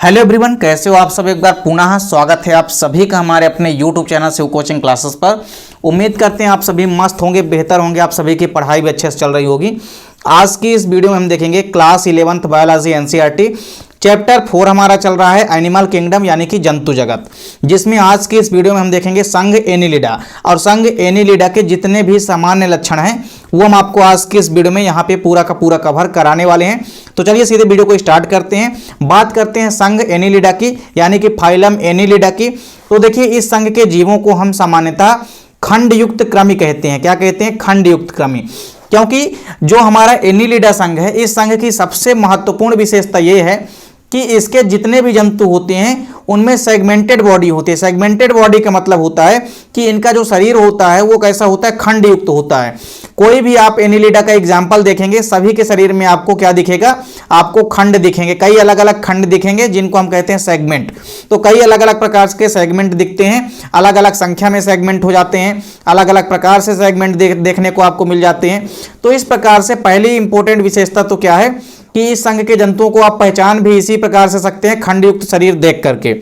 Hello everyone, कैसे हो आप सब। एक बार पुनः स्वागत है आप सभी का हमारे अपने यूट्यूब चैनल से कोचिंग क्लासेस पर। उम्मीद करते हैं आप सभी मस्त होंगे, बेहतर होंगे, आप सभी की पढ़ाई भी अच्छे से चल रही होगी। आज की इस वीडियो में हम देखेंगे class 11th biology NCERT chapter 4 हमारा चल रहा है एनिमल किंगडम यानी कि जंतु जगत, जिसमें आज की इस वीडियो में हम देखेंगे संघ एनिलिडा और संघ एनिलिडा के जितने भी सामान्य लक्षण हैं वो हम आपको आज की इस वीडियो में यहाँ पे पूरा का पूरा कवर कराने वाले हैं। तो चलिए सीधे वीडियो को स्टार्ट करते हैं। बात करते हैं संघ एनिलिडा की यानी कि फाइलम एनिलिडा की। तो देखिए, इस संघ के जीवों को हम सामान्यतः खंडयुक्त क्रमी कहते हैं। क्या कहते हैं? खंडयुक्त क्रमी। क्योंकि जो हमारा एनिलिडा संघ है, इस संघ की सबसे महत्वपूर्ण विशेषता ये है कि इसके जितने भी जंतु होते हैं उनमें सेगमेंटेड बॉडी होती है। सेगमेंटेड बॉडी का मतलब होता है कि इनका जो शरीर होता है वो कैसा होता है? खंड युक्त होता है। कोई भी आप एनिलिडा का एग्जाम्पल देखेंगे, सभी के शरीर में आपको क्या दिखेगा? आपको खंड दिखेंगे, कई अलग अलग खंड दिखेंगे जिनको हम कहते हैं सेगमेंट। तो कई अलग अलग प्रकार के सेगमेंट दिखते हैं, अलग अलग संख्या में सेगमेंट हो जाते हैं, अलग अलग प्रकार से सेगमेंट देखने को आपको मिल जाते हैं। तो इस प्रकार से पहली इंपॉर्टेंट विशेषता तो क्या है कि इस संघ के जंतुओं को आप पहचान भी इसी प्रकार से सकते हैं, खंडयुक्त शरीर देख करके।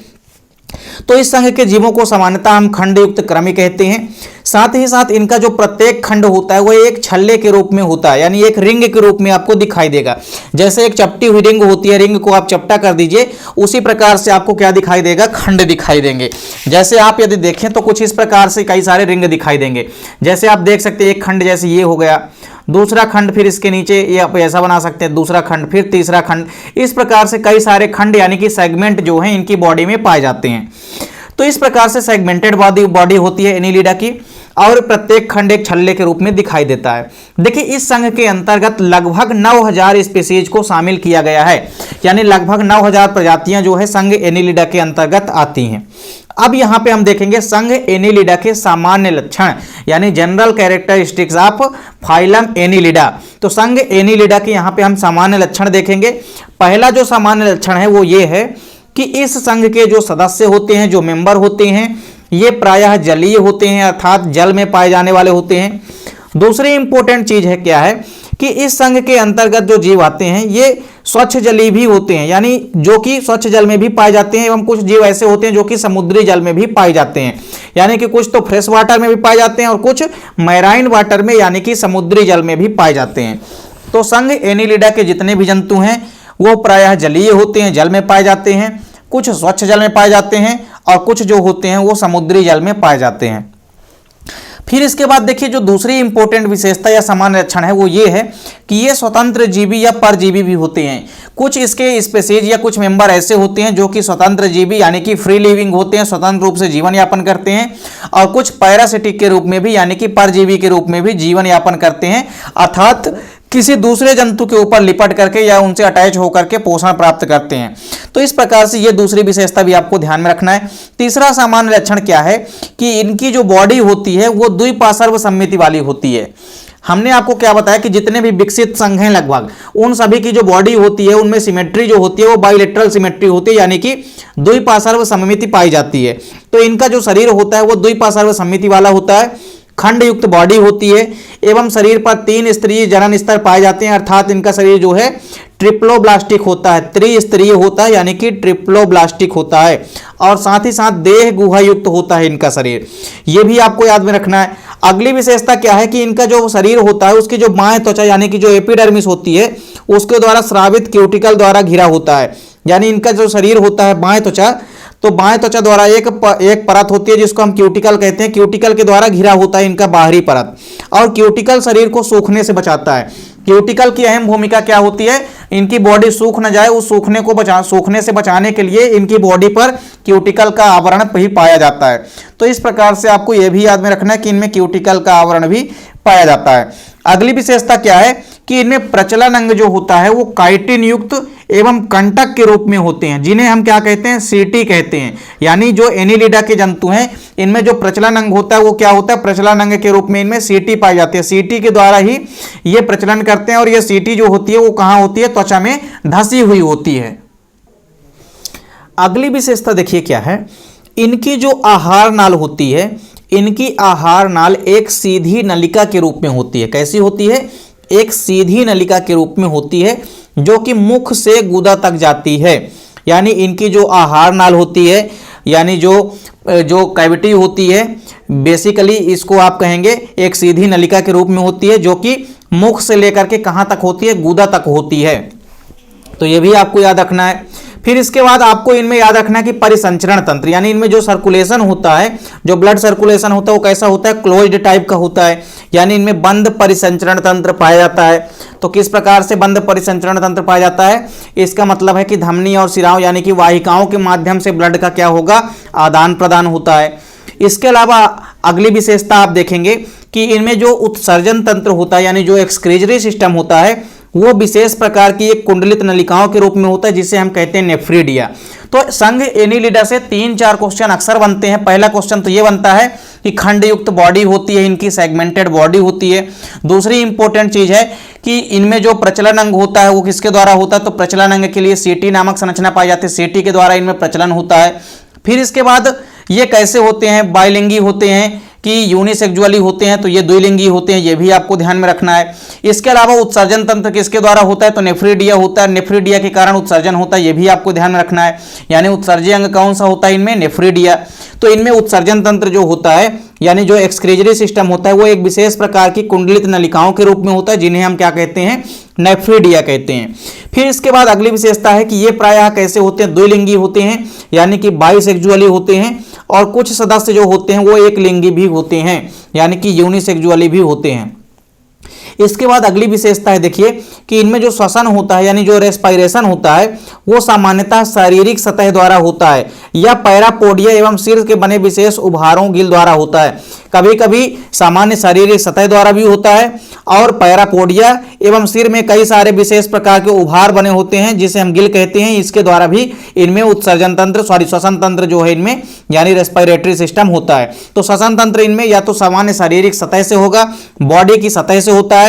तो इस संघ के जीवों को सामान्यतः हम खंडयुक्त क्रमी कहते हैं। साथ ही साथ इनका जो प्रत्येक खंड होता है वो एक छल्ले के रूप में होता है, यानी एक रिंग के रूप में आपको दिखाई देगा। जैसे एक चपटी हुई रिंग होती है, रिंग को आप चपटा कर दीजिए, उसी प्रकार से आपको क्या दिखाई देगा? खंड दिखाई देंगे। जैसे आप यदि देखें तो कुछ इस प्रकार से कई सारे रिंग दिखाई देंगे। जैसे आप देख सकते हैं एक खंड जैसे ये हो गया, दूसरा खंड, फिर इसके नीचे ये आप ऐसा बना सकते हैं, दूसरा खंड, फिर तीसरा खंड। इस प्रकार से कई सारे खंड यानी कि सेगमेंट जो हैं इनकी बॉडी में पाए जाते हैं। तो इस प्रकार से सेगमेंटेड बॉडी होती है एनिलिडा की और प्रत्येक खंड एक छल्ले के रूप में दिखाई देता है। देखिए, इस संघ के अंतर्गत लगभग 9000 स्पीसीज को शामिल किया गया है, यानी लगभग 9000 प्रजातियां जो है संघ एनिलिडा के अंतर्गत आती हैं। अब यहां पे हम देखेंगे संघ एनिलिडा के सामान्य लक्षण यानी general characteristics of phylum Annelida. तो संघ एनिलिडा के यहां पे हम सामान्य लक्षण देखेंगे। पहला जो सामान्य लक्षण है वो ये है कि इस संघ के जो सदस्य होते हैं, जो मेंबर होते हैं, ये प्रायः जलीय होते हैं, अर्थात जल में पाए जाने वाले होते हैं। दूसरी इंपॉर्टेंट चीज है क्या है कि इस संघ के अंतर्गत जो जीव आते हैं ये स्वच्छ जलीय भी होते हैं, यानी जो कि स्वच्छ जल में भी पाए जाते हैं, एवं कुछ जीव ऐसे होते हैं जो कि समुद्री जल में भी पाए जाते हैं, यानी कि कुछ तो फ्रेश वाटर में भी पाए जाते हैं और कुछ मैराइन वाटर में यानी कि समुद्री जल में भी पाए जाते हैं। तो संघ एनिलिडा के जितने भी जंतु हैं वो प्रायः जलीय होते हैं, जल में पाए जाते हैं, कुछ स्वच्छ जल में पाए जाते हैं और कुछ जो होते हैं वो समुद्री जल में पाए जाते हैं। फिर इसके बाद देखिए, जो दूसरी इंपॉर्टेंट विशेषता या सामान्य लक्षण है वो ये है कि ये स्वतंत्र जीवी या परजीवी भी होते हैं। कुछ इसके स्पीसीज या कुछ मेंबर ऐसे होते हैं जो कि स्वतंत्र जीवी यानी कि फ्री लिविंग होते हैं, स्वतंत्र रूप से जीवन यापन करते हैं, और कुछ पैरासिटिक के रूप में भी यानी कि परजीवी के रूप में भी जीवन यापन करते हैं, अर्थात किसी दूसरे जंतु के ऊपर लिपट करके या उनसे अटैच होकर के पोषण प्राप्त करते हैं। तो इस प्रकार से ये दूसरी विशेषता भी आपको ध्यान में रखना है। तीसरा सामान्य लक्षण क्या है कि इनकी जो बॉडी होती है वो द्विपार्श्व सममिति वाली होती है। हमने आपको क्या बताया कि जितने भी विकसित संघ हैं लगभग उन सभी की जो बॉडी होती है उनमें सिमेट्री जो होती है वो बाइलेटरल सिमेट्री होती है, यानी कि द्विपार्श्व सममिति पाई जाती है। तो इनका जो शरीर होता है वो द्विपार्श्व सममिति वाला होता है, खंडयुक्त बॉडी होती है, एवं शरीर पर 3 स्तरीय जनन स्तर पाए जाते हैं, अर्थात इनका शरीर जो है ट्रिप्लोब्लास्टिक होता है, त्रिस्तरीय होता है यानी कि ट्रिप्लोब्लास्टिक होता है, और साथ ही साथ देह गुहा युक्त होता है इनका शरीर। ये भी आपको याद में रखना है। अगली विशेषता क्या है कि इनका जो शरीर होता है उसकी जो बाएं त्वचा यानी कि जो एपिडर्मिस होती है उसके द्वारा स्रावित क्यूटिकल द्वारा घिरा होता है, यानी इनका जो शरीर होता है बाएं त्वचा, तो बाएं त्वचा द्वारा एक परत होती है जिसको हम क्यूटिकल कहते हैं, क्यूटिकल के द्वारा घिरा होता है इनका बाहरी परत, और क्यूटिकल शरीर को सूखने से बचाता है। क्यूटिकल की अहम भूमिका क्या होती है? इनकी बॉडी सूख न जाए, उस सूखने से बचाने के लिए इनकी बॉडी पर क्यूटिकल का आवरण भी पाया जाता है। तो इस प्रकार से आपको यह भी याद में रखना है कि इनमें क्यूटिकल का आवरण भी पाया जाता है। अगली विशेषता क्या है कि इनमें प्रचलन अंग जो होता है वो काइटिन युक्त एवं कंटक के रूप में होते हैं, जिन्हें हम क्या कहते हैं? सीटी कहते हैं। यानी जो एनिलिडा के जंतु हैं इनमें जो प्रचलन अंग होता है वो क्या होता है? प्रचलन अंग के रूप में इनमें सीटी पाई जाती है। सीटी के द्वारा ही ये प्रचलन करते हैं, और ये सीटी जो होती है वो कहाँ होती है? त्वचा में धंसी हुई होती है। अगली विशेषता देखिए क्या है, इनकी जो आहार नाल होती है, इनकी आहार नाल एक सीधी नलिका के रूप में होती है। कैसी होती है? एक सीधी नलिका के रूप में होती है जो कि मुख से गुदा तक जाती है। यानी इनकी जो आहार नाल होती है, यानी जो कैविटी होती है, बेसिकली इसको आप कहेंगे एक सीधी नलिका के रूप में होती है, जो कि मुख से लेकर के कहाँ तक होती है, गुदा तक होती है। तो ये भी आपको याद रखना है। फिर इसके बाद आपको इनमें याद रखना है कि परिसंचरण तंत्र, यानी इनमें जो सर्कुलेशन होता है, जो ब्लड सर्कुलेशन होता है वो कैसा होता है, क्लोज्ड टाइप का होता है, यानी इनमें बंद परिसंचरण तंत्र पाया जाता है। तो किस प्रकार से बंद परिसंचरण तंत्र पाया जाता है, इसका मतलब है कि धमनी और शिराओं यानी कि वाहिकाओं के माध्यम से ब्लड का क्या होगा, आदान प्रदान होता है। इसके अलावा अगली विशेषता आप देखेंगे कि इनमें जो उत्सर्जन तंत्र होता है, यानी जो एक्सक्रीजरी सिस्टम होता है, वो विशेष प्रकार की एक कुंडलित नलिकाओं के रूप में होता है, जिसे हम कहते हैं नेफ्रिडिया। तो संघ एनीलिडा से 3-4 क्वेश्चन अक्सर बनते हैं। पहला क्वेश्चन तो ये बनता है कि खंड युक्त बॉडी होती है, इनकी सेगमेंटेड बॉडी होती है। दूसरी इंपॉर्टेंट चीज है कि इनमें जो प्रचलन अंग होता है वो किसके द्वारा होता है, तो प्रचलन अंग के लिए सीटी नामक संरचना पाई जाती है, सीटी के द्वारा इनमें प्रचलन होता है। फिर इसके बाद ये कैसे होते हैं, बाइलिंगी होते हैं कि यूनिसेक्सुअली होते हैं, तो ये द्विलिंगी होते हैं, ये भी आपको ध्यान में रखना है। इसके अलावा उत्सर्जन तंत्र किसके द्वारा होता है, तो नेफ्रिडिया होता है, नेफ्रिडिया के कारण उत्सर्जन होता है, ये भी आपको ध्यान में रखना है। यानी उत्सर्जय अंग कौन सा होता है इनमें, नेफ्रिडिया। तो इनमें उत्सर्जन तंत्र जो होता है, यानी जो एक्सक्रीजरी सिस्टम होता है, वो एक विशेष प्रकार की कुंडलित नलिकाओं के रूप में होता है, जिन्हें हम क्या कहते हैं, नेफ्रिडिया कहते हैं। फिर इसके बाद अगली विशेषता है कि ये प्रायः कैसे होते हैं, द्विलिंगी होते हैं, यानी कि बाइसेक्सुअली होते हैं, और कुछ सदस्य जो होते हैं वो एक लिंगी भी होते हैं, यानी कि यूनिसेक्सुअली भी होते हैं। इसके बाद अगली विशेषता है, देखिए कि इनमें जो श्वसन होता है, यानी जो रेस्पायरेशन होता है, वो सामान्यतः शारीरिक सतह द्वारा होता है या पैरापोडिया एवं सिर के बने विशेष उभारों गिल द्वारा होता है। कभी कभी सामान्य शारीरिक सतह द्वारा भी होता है, और पैरापोडिया एवं सिर में कई सारे विशेष प्रकार के उभार बने होते हैं, जिसे हम गिल कहते हैं, इसके द्वारा भी इनमें उत्सर्जन तंत्र श्वसन तंत्र जो है इनमें, यानी रेस्पिरेटरी सिस्टम होता है। तो श्वसन तंत्र इनमें या तो सामान्य शारीरिक सतह से होगा, बॉडी की सतह से होता है,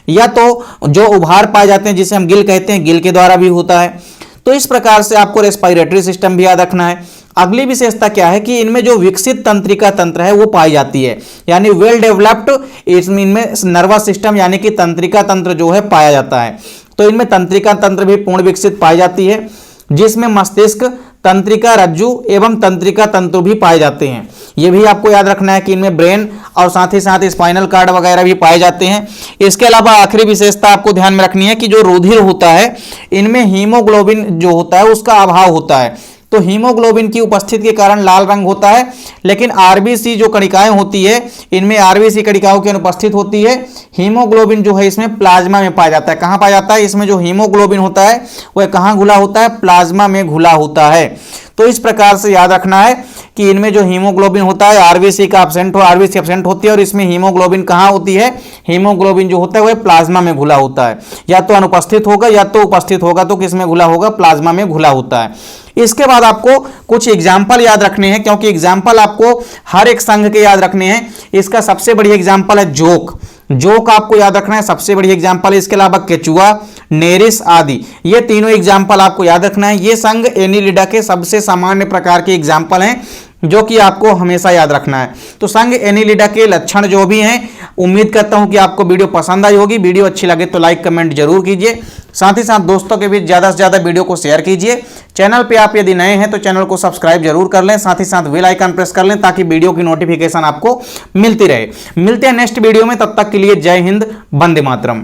या तो जो उभार पाए जाते हैं जिसे हम गिल कहते हैं, गिल के द्वारा भी होता है। तो इस प्रकार से आपको रेस्पिरेटरी सिस्टम भी याद रखना है। अगली विशेषता क्या है कि इनमें जो विकसित तंत्रिका तंत्र है वो पाई जाती है, यानी वेल डेवलप्ड इनमें नर्वस सिस्टम यानी कि तंत्रिका तंत्र जो है पाया जाता है। तो इनमें तंत्रिका तंत्र भी पूर्ण विकसित पाई जाती है, जिसमें मस्तिष्क, तंत्रिका रज्जु एवं तंत्रिका तंतु भी पाए जाते हैं। ये भी आपको याद रखना है कि इनमें ब्रेन और साथ ही साथ स्पाइनल कार्ड वगैरह भी पाए जाते हैं। इसके अलावा आखिरी विशेषता आपको ध्यान में रखनी है कि जो रुधिर होता है, इनमें हीमोग्लोबिन जो होता है उसका अभाव होता है। तो हीमोग्लोबिन की उपस्थिति के कारण लाल रंग होता है, लेकिन आरबीसी जो कणिकाएं होती है, इनमें आरबीसी कणिकाओं की अनुपस्थित होती है। हीमोग्लोबिन जो है इसमें प्लाज्मा में पाया जाता है। कहाँ पाया जाता है, इसमें जो हीमोग्लोबिन होता है वह कहाँ घुला होता है, प्लाज्मा में घुला होता है। तो इस प्रकार से याद रखना है कि इनमें जो हीमोग्लोबिन होता है, आरबीसी का एब्सेंट हो, आरबीसी एब्सेंट होती है, और इसमें हीमोग्लोबिन कहाँ होती है, हीमोग्लोबिन जो होता है वह प्लाज्मा में घुला होता है। या तो अनुपस्थित होगा या तो उपस्थित होगा, तो किस में घुला होगा, प्लाज्मा में घुला होता है। इसके बाद आपको कुछ एग्जाम्पल याद रखने हैं, क्योंकि एग्जाम्पल आपको हर एक संघ के याद रखने हैं। इसका सबसे बड़ी एग्जाम्पल है जोक। जोक आपको याद रखना है, सबसे बड़ी एग्जाम्पल है। इसके अलावा केचुआ, नेरिस आदि, ये तीनों एग्जाम्पल आपको याद रखना है। ये संघ एनीलिडा के सबसे सामान्य प्रकार के एग्जाम्पल हैं, जो कि आपको हमेशा याद रखना है। तो संघ एनीलिडा के लक्षण जो भी हैं, उम्मीद करता हूं कि आपको वीडियो पसंद आई होगी। वीडियो अच्छी लगे तो लाइक कमेंट जरूर कीजिए, साथ ही साथ दोस्तों के बीच ज़्यादा से ज़्यादा वीडियो को शेयर कीजिए। चैनल पे आप यदि नए हैं तो चैनल को सब्सक्राइब जरूर कर लें, साथ ही साथ बेल आइकन प्रेस कर लें, ताकि वीडियो की नोटिफिकेशन आपको मिलती रहे। मिलते हैं नेक्स्ट वीडियो में, तब तक के लिए जय हिंद, वंदे मातरम।